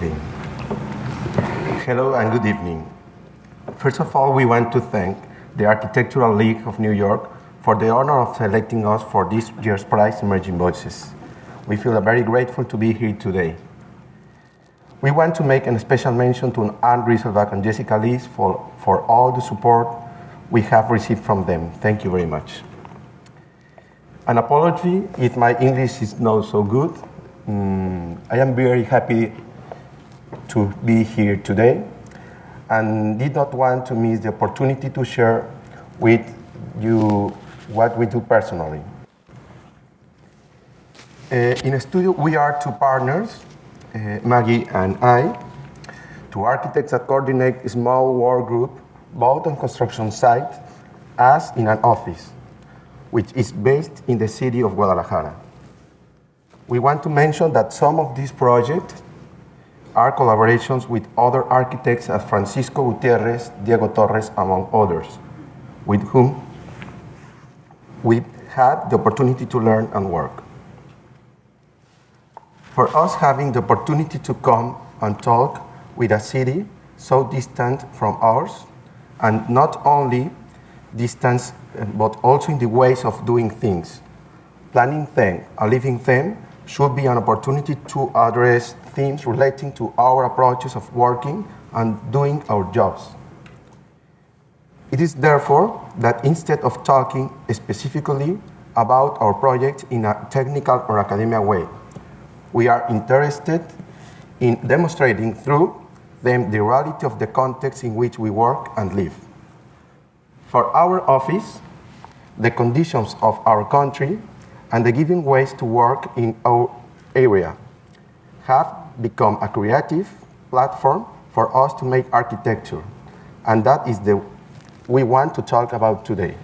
Okay. Hello and good evening. First of all, we want to thank the Architectural League of New York for the honor of selecting us for this year's prize, Emerging Voices. We feel very grateful to be here today. We want to make a special mention to Anne Rieselbach and Jessica Lees for all the support we have received from them. Thank you very much. An apology if my English is not so good. I am very happy to be here today and did not want to miss the opportunity to share with you what we do personally. In a studio, we are two partners, Magui and I, two architects that coordinate a small work group, both on construction site as in an office, which is based in the city of Guadalajara. We want to mention that some of these projects are collaborations with other architects as Francisco Gutierrez, Diego Torres, among others, with whom we had the opportunity to learn and work. For us, having the opportunity to come and talk with a city so distant from ours, and not only distance, but also in the ways of doing things, planning them and living them, should be an opportunity to address themes relating to our approaches of working and doing our jobs. It is therefore that instead of talking specifically about our project in a technical or academic way, we are interested in demonstrating through them the reality of the context in which we work and live. For our office, the conditions of our country and the given ways to work in our area have become a creative platform for us to make architecture, and that is the we want to talk about today.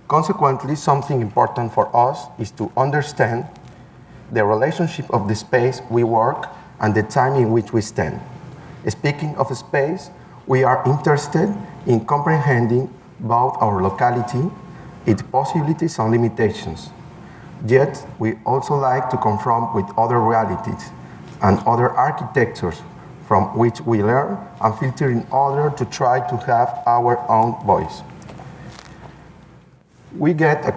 Consequently, something important for us is to understand the relationship of the space we work and the time in which we stand. Speaking of space, we are interested in comprehending both our locality, its possibilities and limitations. Yet, we also like to confront with other realities and other architectures from which we learn and filter in order to try to have our own voice. We get around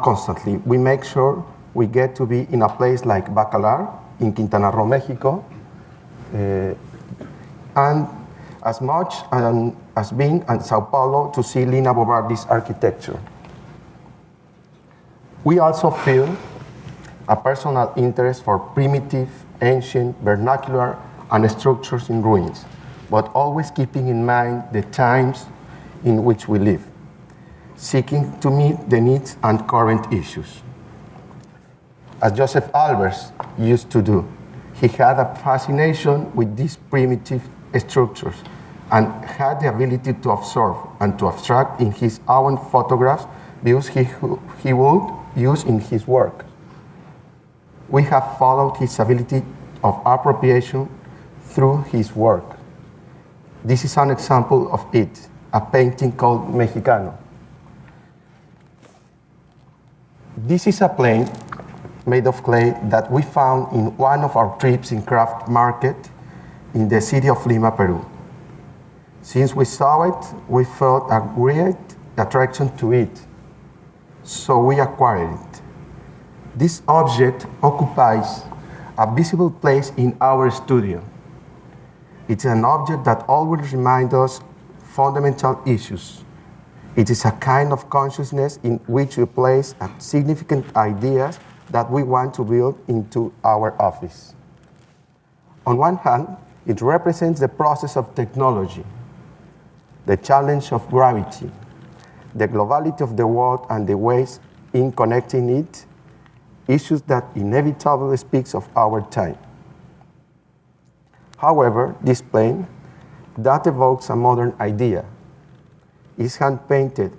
constantly. We make sure we get to be in a place like Bacalar in Quintana Roo, Mexico, and as much as being in Sao Paulo to see Lina Bobardi's architecture. We also feel a personal interest for primitive, ancient, vernacular, and structures in ruins, but always keeping in mind the times in which we live, seeking to meet the needs and current issues. As Joseph Albers used to do, he had a fascination with these primitive structures and had the ability to observe and to abstract in his own photographs views he would use in his work. We have followed his ability of appropriation through his work. This is an example of it, a painting called Mexicano. This is a plane made of clay that we found in one of our trips in craft market in the city of Lima, Peru. Since we saw it, we felt a great attraction to it, so we acquired it. This object occupies a visible place in our studio. It's an object that always reminds us fundamental issues. It is a kind of consciousness in which we place significant ideas that we want to build into our office. On one hand, it represents the process of technology, the challenge of gravity, the globality of the world and the ways in connecting it, issues that inevitably speaks of our time. However, this plane that evokes a modern idea is hand-painted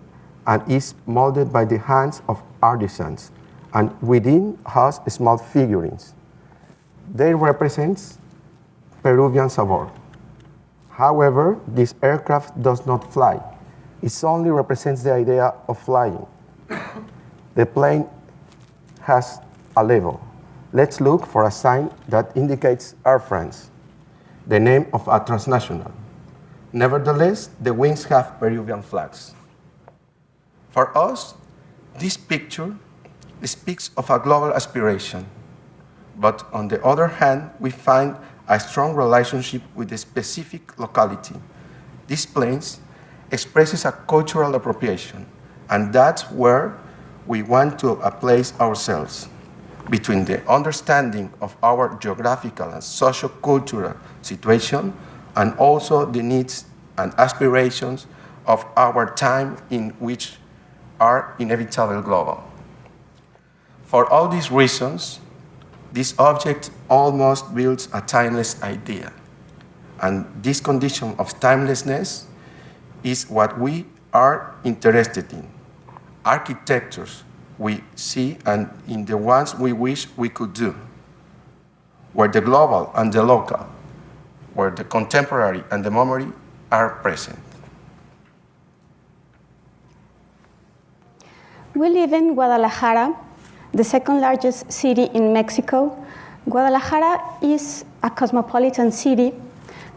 and is molded by the hands of artisans, and within has small figurines. They represent Peruvian Salvador. However, this aircraft does not fly. It only represents the idea of flying. The plane has a level let's look for a sign that indicates Air France, the name of a transnational. Nevertheless, the wings have Peruvian flags. For us, this picture speaks of a global aspiration, but on the other hand, we find a strong relationship with the specific locality. This place expresses a cultural appropriation, and that's where we want to place ourselves, between the understanding of our geographical and socio-cultural situation and also the needs and aspirations of our time, in which are inevitably global. For all these reasons, this object almost builds a timeless idea. And this condition of timelessness is what we are interested in. Architectures we see and in the ones we wish we could do, where the global and the local, where the contemporary and the memory are present. We live in Guadalajara, the second largest city in Mexico. Guadalajara is a cosmopolitan city,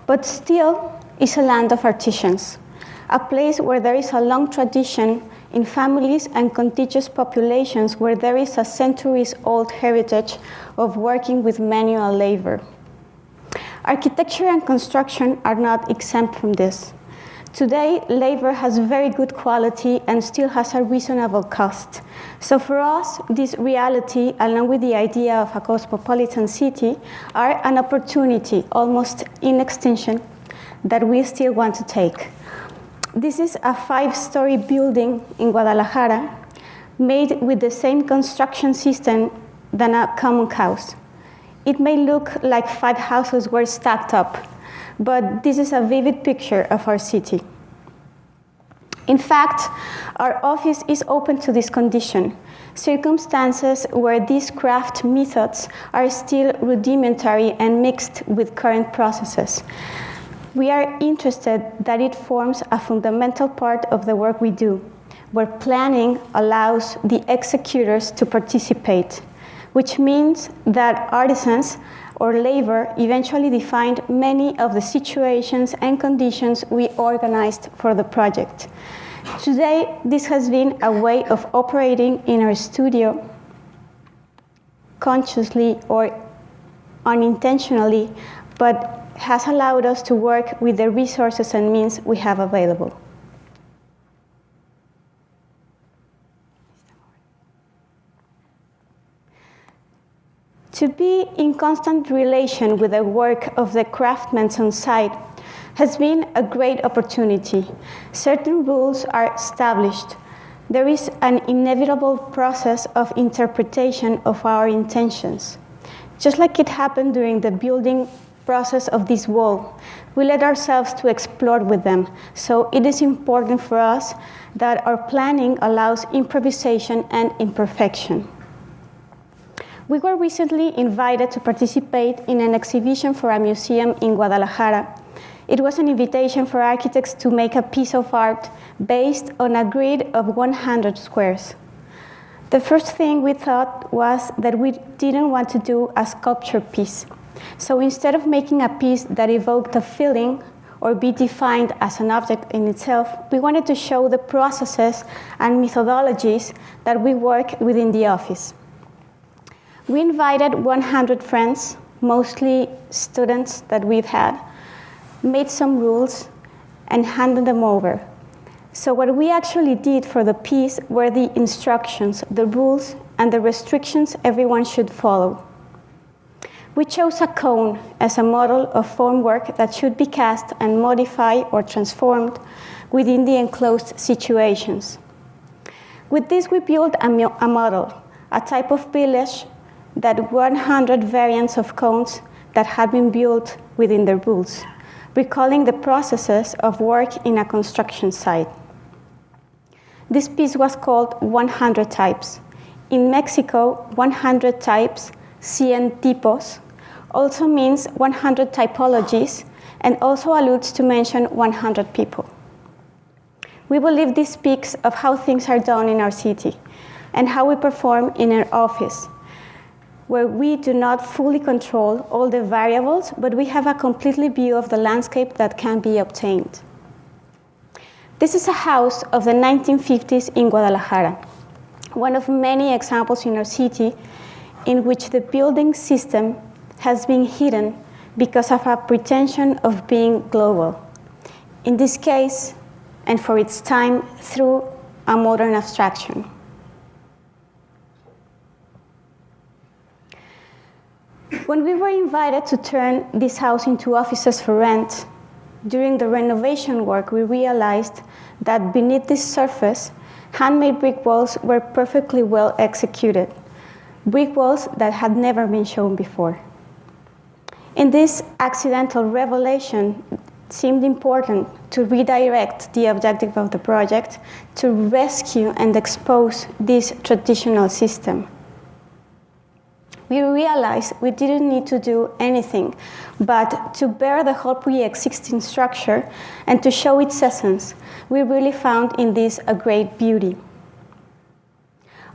but still is a land of artisans, a place where there is a long tradition in families and contiguous populations, where there is a centuries-old heritage of working with manual labor. Architecture and construction are not exempt from this. Today, labor has very good quality and still has a reasonable cost. So for us, this reality, along with the idea of a cosmopolitan city, are an opportunity, almost in extinction, that we still want to take. This is a 5-story building in Guadalajara, made with the same construction system than a common house. It may look like 5 houses were stacked up, but this is a vivid picture of our city. In fact, our office is open to this condition, circumstances where these craft methods are still rudimentary and mixed with current processes. We are interested that it forms a fundamental part of the work we do, where planning allows the executors to participate, which means that artisans or labor eventually defined many of the situations and conditions we organized for the project. Today, this has been a way of operating in our studio, consciously or unintentionally, but has allowed us to work with the resources and means we have available. To be in constant relation with the work of the craftsmen on site has been a great opportunity. Certain rules are established. There is an inevitable process of interpretation of our intentions. Just like it happened during the building process of this wall, we let ourselves to explore with them. So it is important for us that our planning allows improvisation and imperfection. We were recently invited to participate in an exhibition for a museum in Guadalajara. It was an invitation for architects to make a piece of art based on a grid of 100 squares. The first thing we thought was that we didn't want to do a sculpture piece. So instead of making a piece that evoked a feeling or be defined as an object in itself, we wanted to show the processes and methodologies that we work within the office. We invited 100 friends, mostly students that we've had, made some rules, and handed them over. So what we actually did for the piece were the instructions, the rules, and the restrictions everyone should follow. We chose a cone as a model of formwork that should be cast and modified or transformed within the enclosed situations. With this, we built a model, a type of village that 100 variants of cones that had been built within the rules, recalling the processes of work in a construction site. This piece was called 100 Types. In Mexico, 100 types, 100 tipos, also means 100 typologies and also alludes to mention 100 people. We believe this speaks of how things are done in our city and how we perform in our office. where we do not fully control all the variables, but we have a complete view of the landscape that can be obtained. This is a house of the 1950s in Guadalajara, one of many examples in our city in which the building system has been hidden because of a pretension of being global. In this case, and for its time, through a modern abstraction. When we were invited to turn this house into offices for rent, during the renovation work, we realized that beneath this surface, handmade brick walls were perfectly well executed, brick walls that had never been shown before. In this accidental revelation, it seemed important to redirect the objective of the project to rescue and expose this traditional system. We realized we didn't need to do anything but to bear the whole pre-existing structure and to show its essence. We really found in this a great beauty.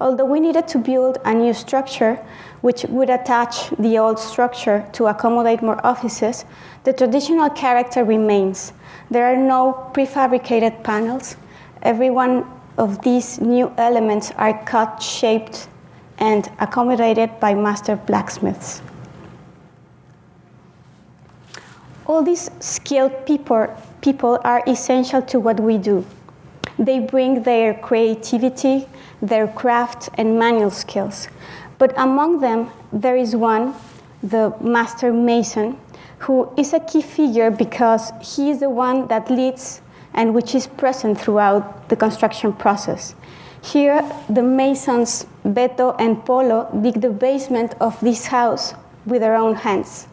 Although we needed to build a new structure which would attach the old structure to accommodate more offices, the traditional character remains. There are no prefabricated panels. Every one of these new elements are cut, shaped, and accommodated by master blacksmiths. All these skilled people are essential to what we do. They bring their creativity, their craft, and manual skills. But among them, there is one, the master mason, who is a key figure because he is the one that leads and which is present throughout the construction process. Here, the masons Beto and Polo dig the basement of this house with their own hands.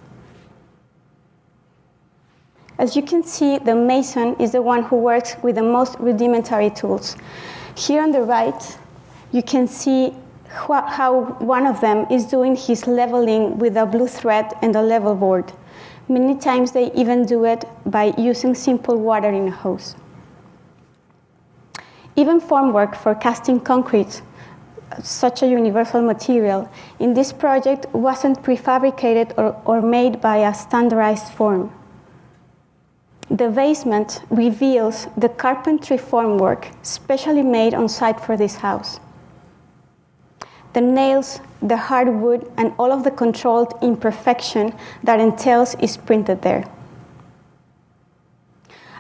As you can see, the mason is the one who works with the most rudimentary tools. Here on the right, you can see how one of them is doing his leveling with a blue thread and a level board. Many times they even do it by using simple water in a hose. Even formwork for casting concrete, such a universal material, in this project wasn't prefabricated or made by a standardized form. The basement reveals the carpentry formwork specially made on site for this house. The nails, the hardwood, and all of the controlled imperfection that entails is printed there.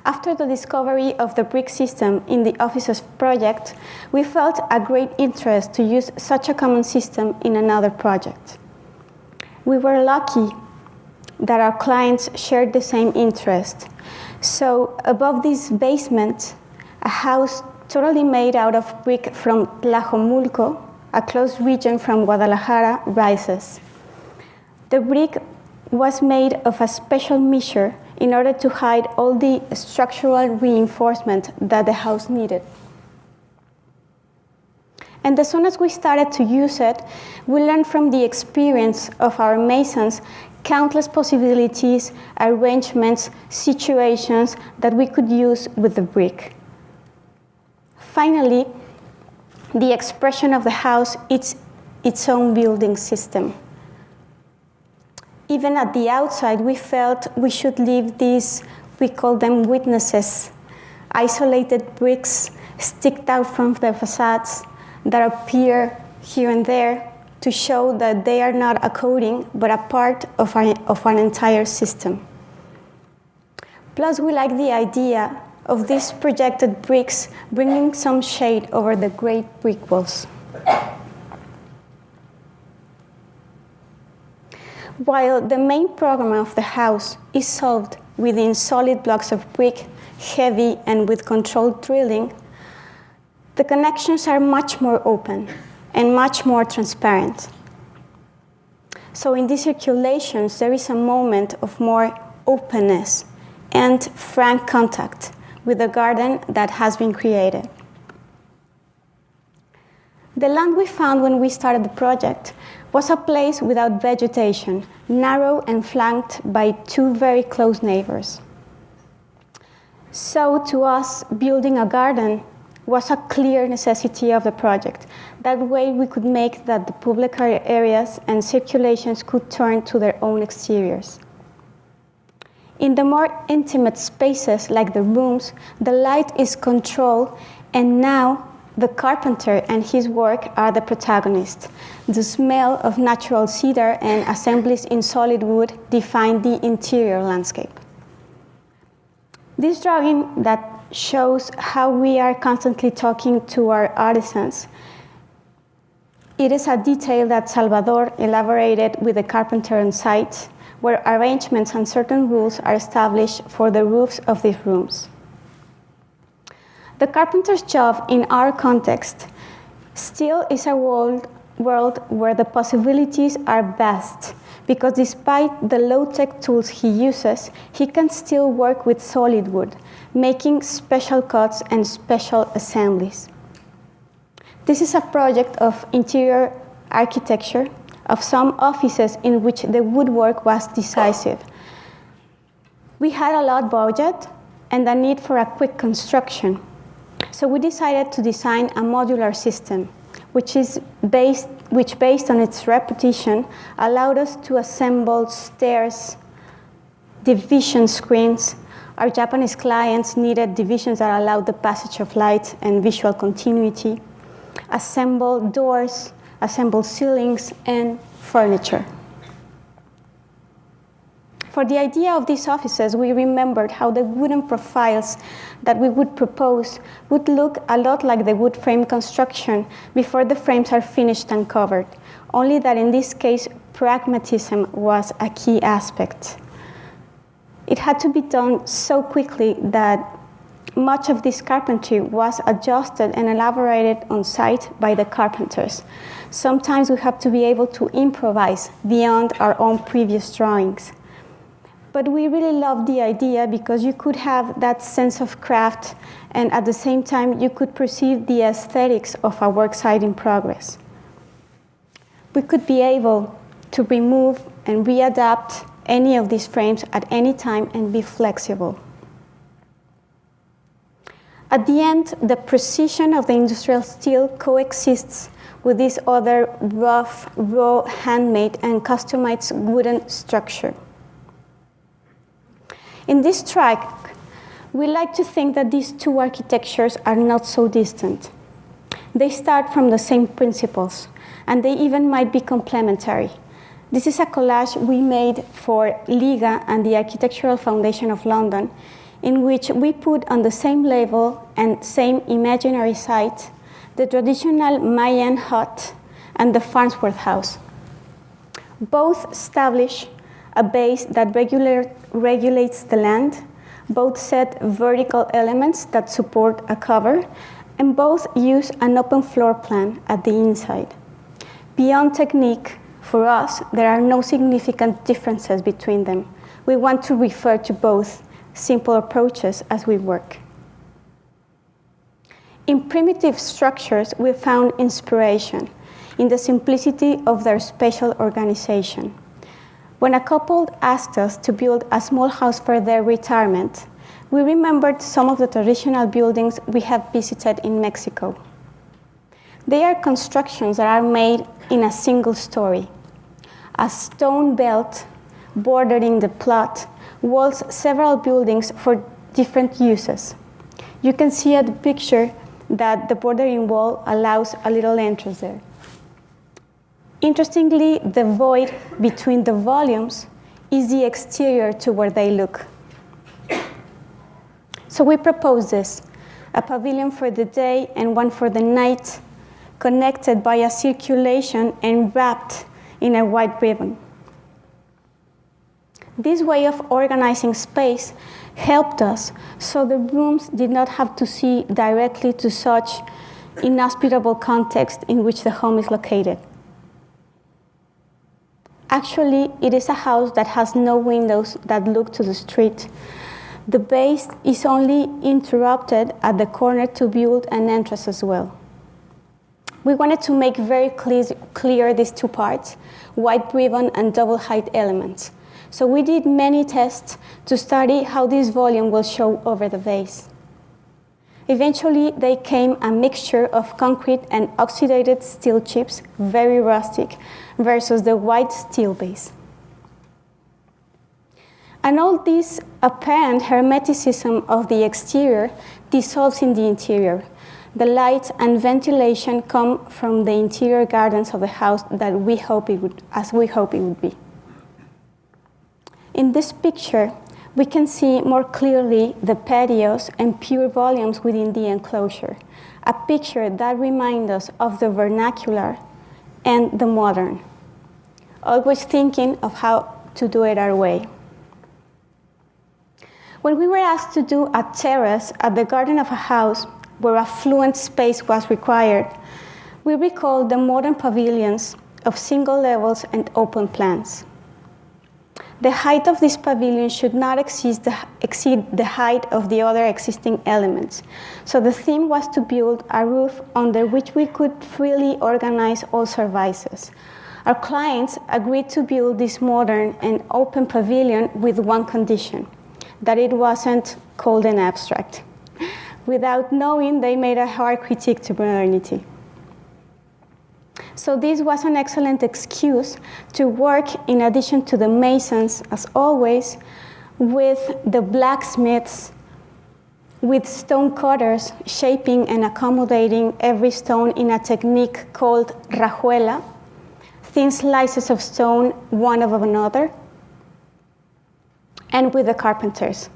After the discovery of the brick system in the offices project, we felt a great interest to use such a common system in another project. We were lucky that our clients shared the same interest. So above this basement, a house totally made out of brick from Tlajomulco, a close region from Guadalajara, rises. The brick was made of a special measure in order to hide all the structural reinforcement that the house needed. And as soon as we started to use it, we learned from the experience of our masons countless possibilities, arrangements, situations that we could use with the brick. Finally, the expression of the house is its own building system. Even at the outside, we felt we should leave these, we call them witnesses, isolated bricks sticked out from the facades that appear here and there to show that they are not a coating, but a part of an entire system. Plus, we like the idea of these projected bricks bringing some shade over the great brick walls. While the main program of the house is solved within solid blocks of brick, heavy and with controlled drilling, the connections are much more open and much more transparent. So in these circulations, there is a moment of more openness and frank contact with the garden that has been created. The land we found when we started the project was a place without vegetation, narrow and flanked by two very close neighbors. So to us, building a garden was a clear necessity of the project. That way we could make that the public areas and circulations could turn to their own exteriors. In the more intimate spaces, like the rooms, the light is controlled, and now the carpenter and his work are the protagonists. The smell of natural cedar and assemblies in solid wood define the interior landscape. This drawing that shows how we are constantly talking to our artisans. It is a detail that Salvador elaborated with the carpenter on site, where arrangements and certain rules are established for the roofs of these rooms. The carpenter's job in our context still is a world where the possibilities are vast, because despite the low-tech tools he uses, he can still work with solid wood, making special cuts and special assemblies. This is a project of interior architecture of some offices in which the woodwork was decisive. We had a low budget and a need for a quick construction, so we decided to design a modular system, which based on its reputation, allowed us to assemble stairs, division screens. Our Japanese clients needed divisions that allowed the passage of light and visual continuity, assemble doors, assemble ceilings, and furniture. For the idea of these offices, we remembered how the wooden profiles that we would propose would look a lot like the wood frame construction before the frames are finished and covered, only that in this case, pragmatism was a key aspect. It had to be done so quickly that much of this carpentry was adjusted and elaborated on site by the carpenters. Sometimes we have to be able to improvise beyond our own previous drawings. But we really loved the idea because you could have that sense of craft, and at the same time you could perceive the aesthetics of a worksite in progress. We could be able to remove and readapt any of these frames at any time and be flexible. At the end, the precision of the industrial steel coexists with this other rough, raw, handmade, and customized wooden structure. In this track, we like to think that these two architectures are not so distant. They start from the same principles, and they even might be complementary. This is a collage we made for Liga and the Architectural Foundation of London, in which we put on the same level and same imaginary site the traditional Mayan hut and the Farnsworth house. Both establish a base that regulates the land, both set vertical elements that support a cover, and both use an open floor plan at the inside. Beyond technique, for us, there are no significant differences between them. We want to refer to both simple approaches as we work. In primitive structures, we found inspiration in the simplicity of their spatial organization. When a couple asked us to build a small house for their retirement, we remembered some of the traditional buildings we have visited in Mexico. They are constructions that are made in a single story. A stone belt bordering the plot walls several buildings for different uses. You can see at the picture that the bordering wall allows a little entrance there. Interestingly, the void between the volumes is the exterior to where they look. So we propose this, a pavilion for the day and one for the night, connected by a circulation and wrapped in a white ribbon. This way of organizing space helped us so the rooms did not have to see directly to such inhospitable context in which the home is located. Actually, it is a house that has no windows that look to the street. The base is only interrupted at the corner to build an entrance as well. We wanted to make very clear these two parts, white ribbon and double height elements. So we did many tests to study how this volume will show over the base. Eventually, they came a mixture of concrete and oxidated steel chips, very rustic, versus the white steel base. And all this apparent hermeticism of the exterior dissolves in the interior. The light and ventilation come from the interior gardens of the house that we hope it would be. In this picture, we can see more clearly the patios and pure volumes within the enclosure, a picture that reminds us of the vernacular and the modern, always thinking of how to do it our way. When we were asked to do a terrace at the garden of a house where affluent space was required, we recalled the modern pavilions of single levels and open plans. The height of this pavilion should not exceed the height of the other existing elements. So the theme was to build a roof under which we could freely organize all services. Our clients agreed to build this modern and open pavilion with one condition, that it wasn't cold and abstract. Without knowing, they made a hard critique to modernity. So this was an excellent excuse to work, in addition to the masons, as always, with the blacksmiths, with stone cutters, shaping and accommodating every stone in a technique called rajuela, thin slices of stone, one above another, and with the carpenters,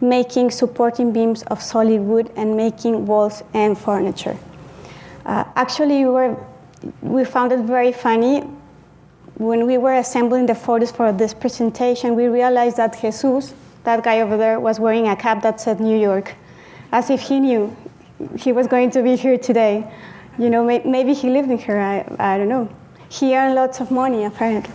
making supporting beams of solid wood and making walls and furniture. Actually, we found it very funny. When we were assembling the photos for this presentation, we realized that Jesus, that guy over there, was wearing a cap that said New York, as if he knew he was going to be here today. You know, maybe he lived in here, I don't know. He earned lots of money, apparently.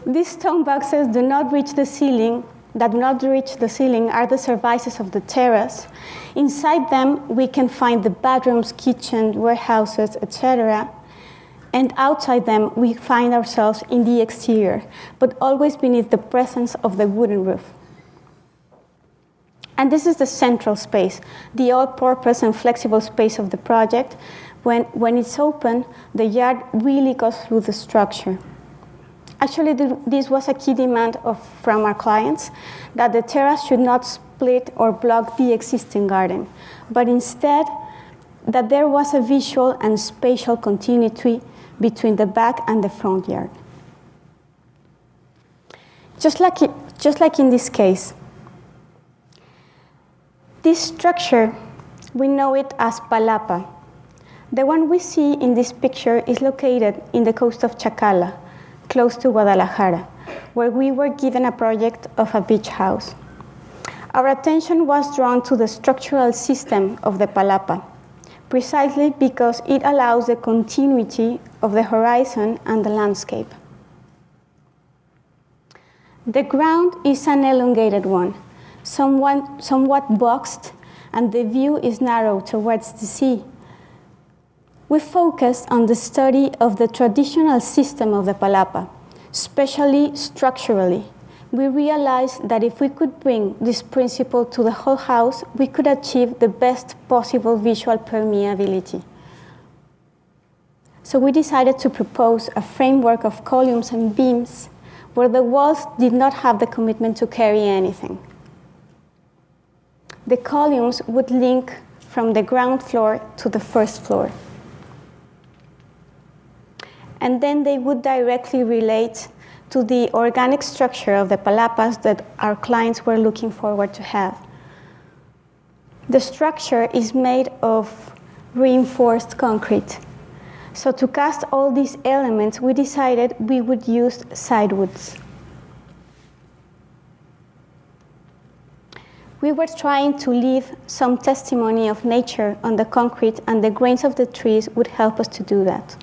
These stone boxes do not reach the ceiling are the services of the terrace. Inside them, we can find the bedrooms, kitchens, warehouses, etc. And outside them, we find ourselves in the exterior, but always beneath the presence of the wooden roof. And this is the central space, the all-purpose and flexible space of the project. When it's open, the yard really goes through the structure. Actually, this was a key demand from our clients, that the terrace should not split or block the existing garden, but instead that there was a visual and spatial continuity between the back and the front yard. Just like in this case, this structure, we know it as palapa. The one we see in this picture is located in the coast of Chacala, close to Guadalajara, where we were given a project of a beach house. Our attention was drawn to the structural system of the palapa, precisely because it allows the continuity of the horizon and the landscape. The ground is an elongated one, somewhat boxed, and the view is narrow towards the sea. We focused on the study of the traditional system of the palapa, especially structurally. We realized that if we could bring this principle to the whole house, we could achieve the best possible visual permeability. So we decided to propose a framework of columns and beams where the walls did not have the commitment to carry anything. The columns would link from the ground floor to the first floor. And then they would directly relate to the organic structure of the palapas that our clients were looking forward to have. The structure is made of reinforced concrete. So to cast all these elements, we decided we would use sidewoods. We were trying to leave some testimony of nature on the concrete, and the grains of the trees would help us to do that.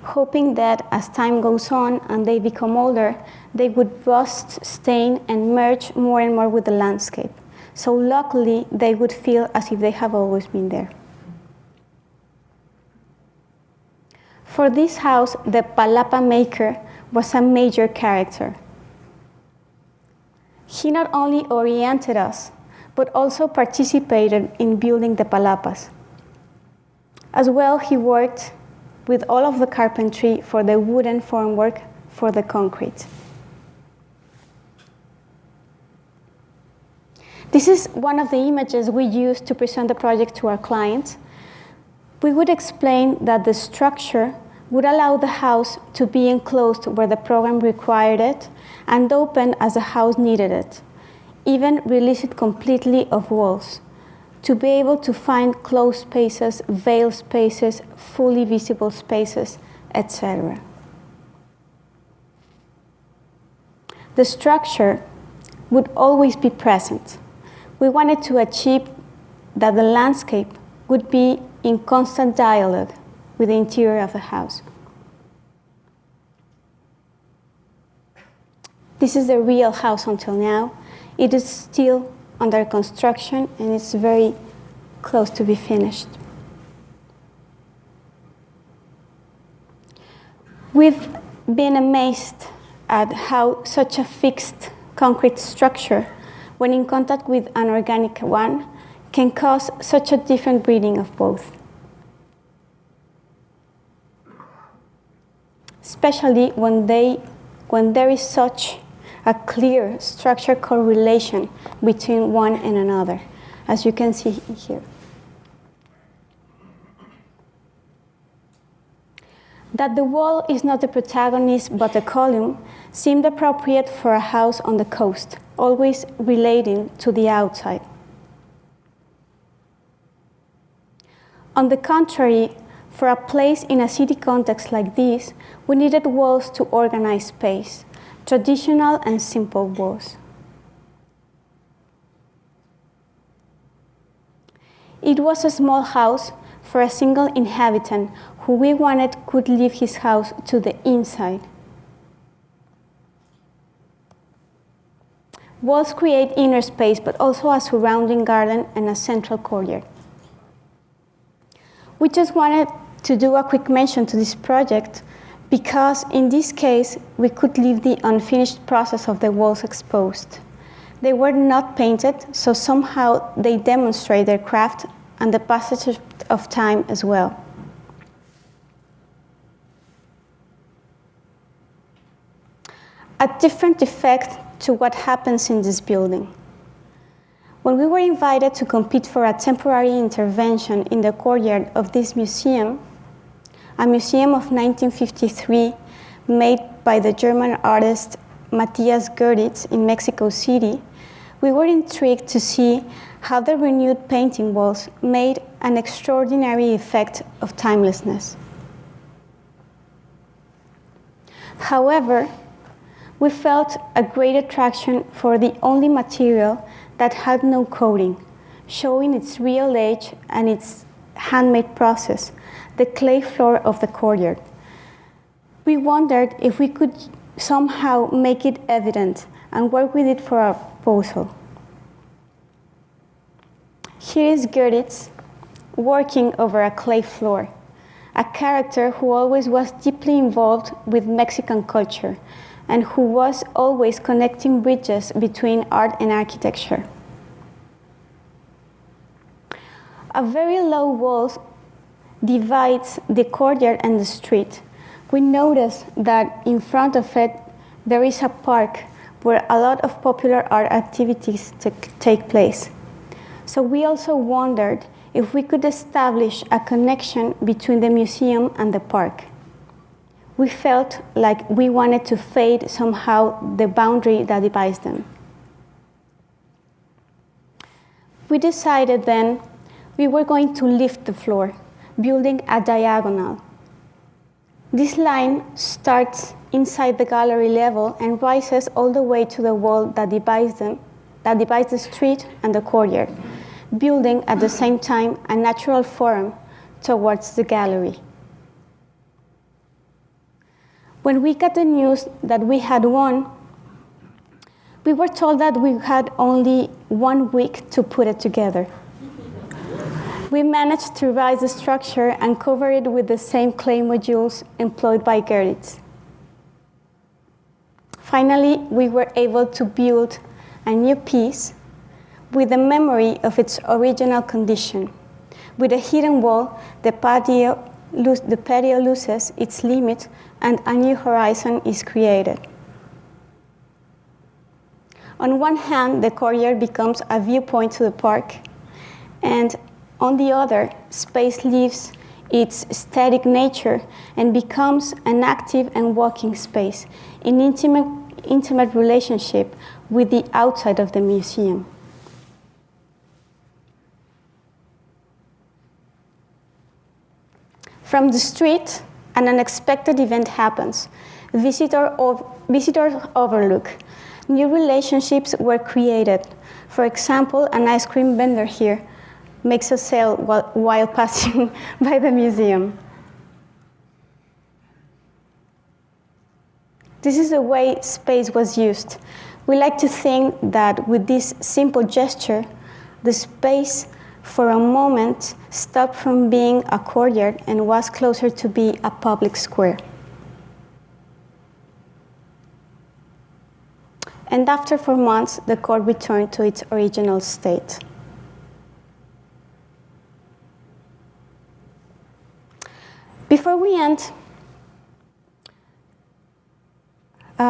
Hoping that as time goes on and they become older, they would rust, stain, and merge more and more with the landscape. So luckily, they would feel as if they have always been there. For this house, the palapa maker was a major character. He not only oriented us, but also participated in building the palapas. As well, he worked with all of the carpentry for the wooden formwork for the concrete. This is one of the images we use to present the project to our clients. We would explain that the structure would allow the house to be enclosed where the program required it and open as the house needed it, even release it completely of walls, to be able to find closed spaces, veiled spaces, fully visible spaces, etc. The structure would always be present. We wanted to achieve that the landscape would be in constant dialogue with the interior of the house. This is the real house until now. It is still under construction and it's very close to be finished. We've been amazed at how such a fixed concrete structure, when in contact with an organic one, can cause such a different breeding of both. Especially when there is such a clear structure correlation between one and another, as you can see here. That the wall is not the protagonist but a column seemed appropriate for a house on the coast, always relating to the outside. On the contrary, for a place in a city context like this, we needed walls to organize space, traditional and simple walls. It was a small house for a single inhabitant who we wanted could leave his house to the inside. Walls create inner space, but also a surrounding garden and a central courtyard. We just wanted to do a quick mention to this project because in this case, we could leave the unfinished process of the walls exposed. They were not painted, so somehow they demonstrate their craft and the passage of time as well. A different effect to what happens in this building. When we were invited to compete for a temporary intervention in the courtyard of this museum, a museum of 1953 made by the German artist Matthias Goeritz in Mexico City, we were intrigued to see how the renewed painting walls made an extraordinary effect of timelessness. However, we felt a great attraction for the only material that had no coating, showing its real age and its handmade process, the clay floor of the courtyard. We wondered if we could somehow make it evident and work with it for our proposal. Here is Goeritz working over a clay floor, a character who always was deeply involved with Mexican culture and who was always connecting bridges between art and architecture. A very low wall divides the courtyard and the street. We notice that in front of it there is a park where a lot of popular art activities take place. So we also wondered if we could establish a connection between the museum and the park. We felt like we wanted to fade somehow the boundary that divides them. We decided then we were going to lift the floor, building a diagonal. This line starts inside the gallery level and rises all the way to the wall that divides the street and the courtyard, building at the same time a natural form towards the gallery. When we got the news that we had won, we were told that we had only 1 week to put it together. We managed to raise the structure and cover it with the same clay modules employed by Goeritz. Finally, we were able to build a new piece with the memory of its original condition. With a hidden wall, the patio loses its limit and a new horizon is created. On one hand, the courtyard becomes a viewpoint to the park, and on the other, space leaves its static nature and becomes an active and walking space in intimate relationship with the outside of the museum. From the street, an unexpected event happens. Visitors overlook. New relationships were created. For example, an ice cream vendor here makes a sale while passing by the museum. This is the way space was used. We like to think that with this simple gesture, the space for a moment stopped from being a courtyard and was closer to be a public square. And after 4 months, the court returned to its original state. Before we end,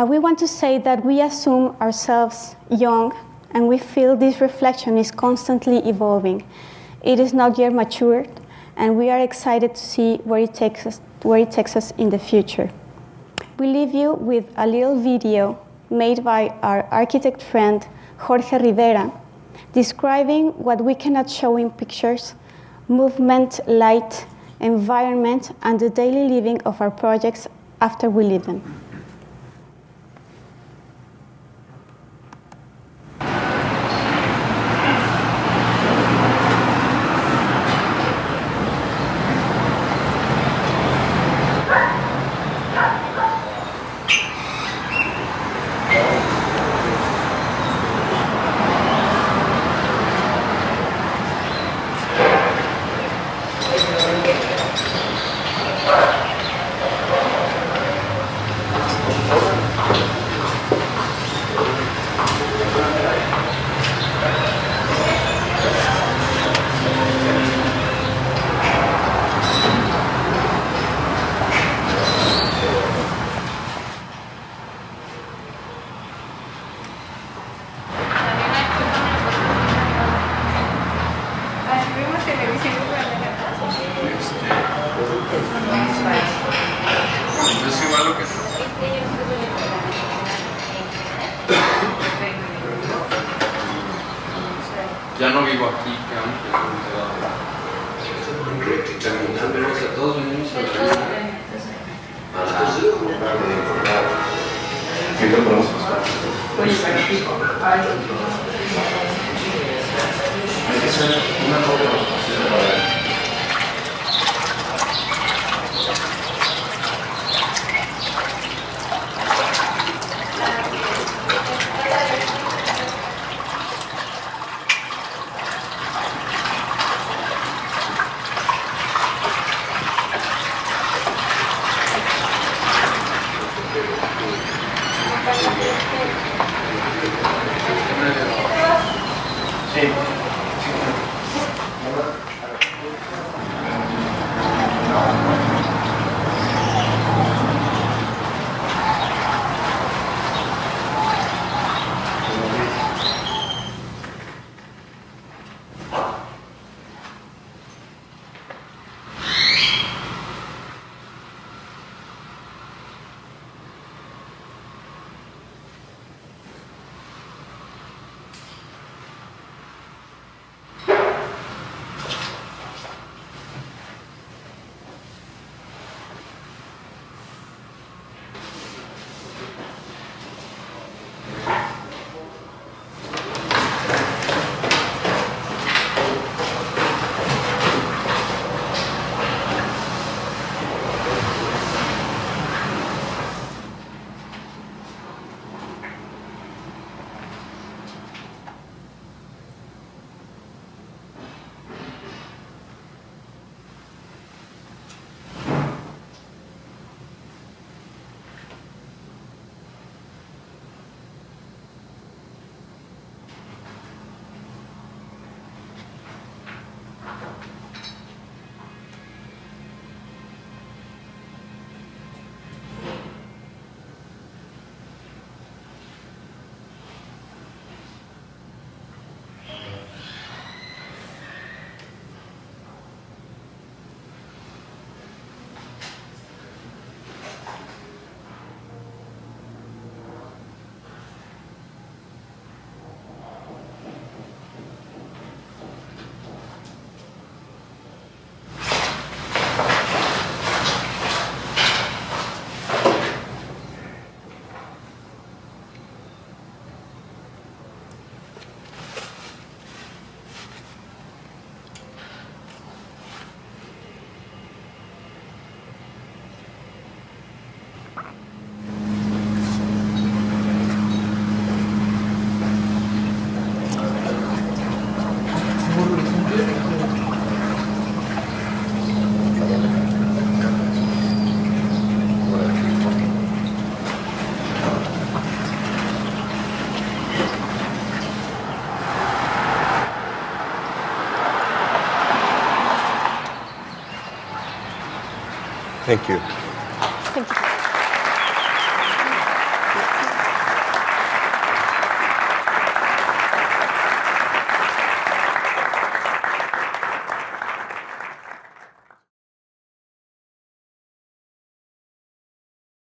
we want to say that we assume ourselves young and we feel this reflection is constantly evolving. It is not yet matured, and we are excited to see where it takes us in the future. We leave you with a little video made by our architect friend Jorge Rivera, describing what we cannot show in pictures: movement, light, environment, and the daily living of our projects after we leave them. Ya no vivo aquí, que antes. Todos venimos a Oye, pero pico. Hay que hacer una copia para Thank you. Thank you.